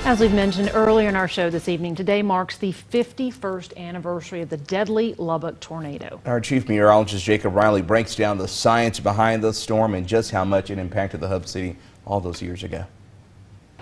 As we've mentioned earlier in our show this evening, today marks the 51st anniversary of the deadly Lubbock tornado. Our Chief Meteorologist Jacob Riley breaks down the science behind the storm and just how much it impacted the hub city all those years ago.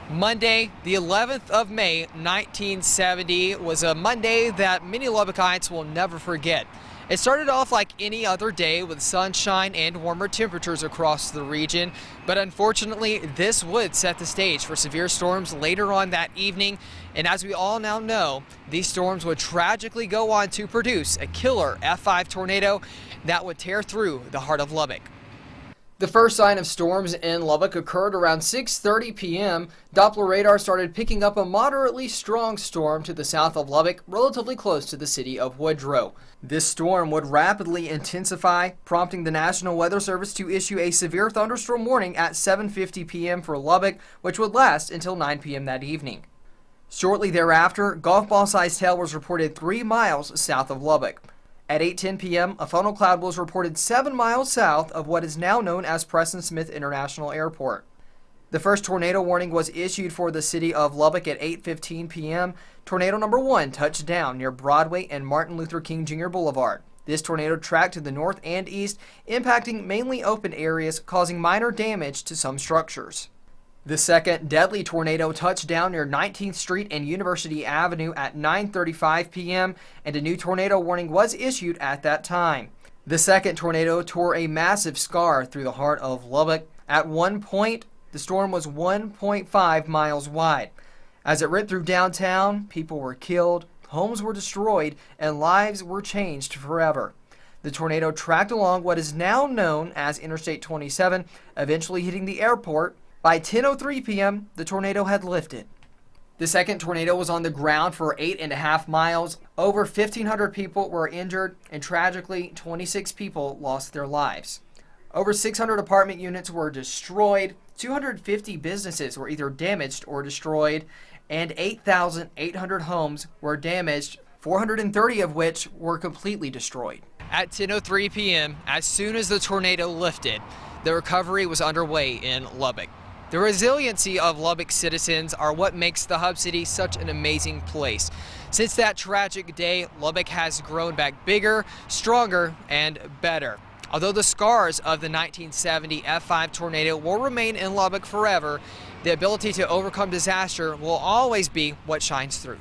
Monday, the 11th of May, 1970 was a Monday that many Lubbockites will never forget. It started off like any other day with sunshine and warmer temperatures across the region, but unfortunately this would set the stage for severe storms later on that evening. And as we all now know, these storms would tragically go on to produce a killer F5 tornado that would tear through the heart of Lubbock. The first sign of storms in Lubbock occurred around 6:30 p.m. Doppler radar started picking up a moderately strong storm to the south of Lubbock, relatively close to the city of Woodrow. This storm would rapidly intensify, prompting the National Weather Service to issue a severe thunderstorm warning at 7:50 p.m. for Lubbock, which would last until 9 p.m. that evening. Shortly thereafter, golf ball-sized hail was reported 3 miles south of Lubbock. At 8:10 p.m., a funnel cloud was reported 7 miles south of what is now known as Preston Smith International Airport. The first tornado warning was issued for the city of Lubbock at 8:15 p.m. Tornado number 1 touched down near Broadway and Martin Luther King Jr. Boulevard. This tornado tracked to the north and east, impacting mainly open areas, causing minor damage to some structures. The second deadly tornado touched down near 19th Street and University Avenue at 9:35 p.m., and a new tornado warning was issued at that time. The second tornado tore a massive scar through the heart of Lubbock. At one point, the storm was 1.5 miles wide. As it ripped through downtown, people were killed, homes were destroyed, and lives were changed forever. The tornado tracked along what is now known as Interstate 27, eventually hitting the airport. By 10:03 p.m., the tornado had lifted. The second tornado was on the ground for 8.5 miles. Over 1,500 people were injured, and tragically, 26 people lost their lives. Over 600 apartment units were destroyed, 250 businesses were either damaged or destroyed, and 8,800 homes were damaged, 430 of which were completely destroyed. At 10:03 p.m., as soon as the tornado lifted, the recovery was underway in Lubbock. The resiliency of Lubbock citizens are what makes the hub city such an amazing place. Since that tragic day, Lubbock has grown back bigger, stronger, and better. Although the scars of the 1970 F5 tornado will remain in Lubbock forever, the ability to overcome disaster will always be what shines through.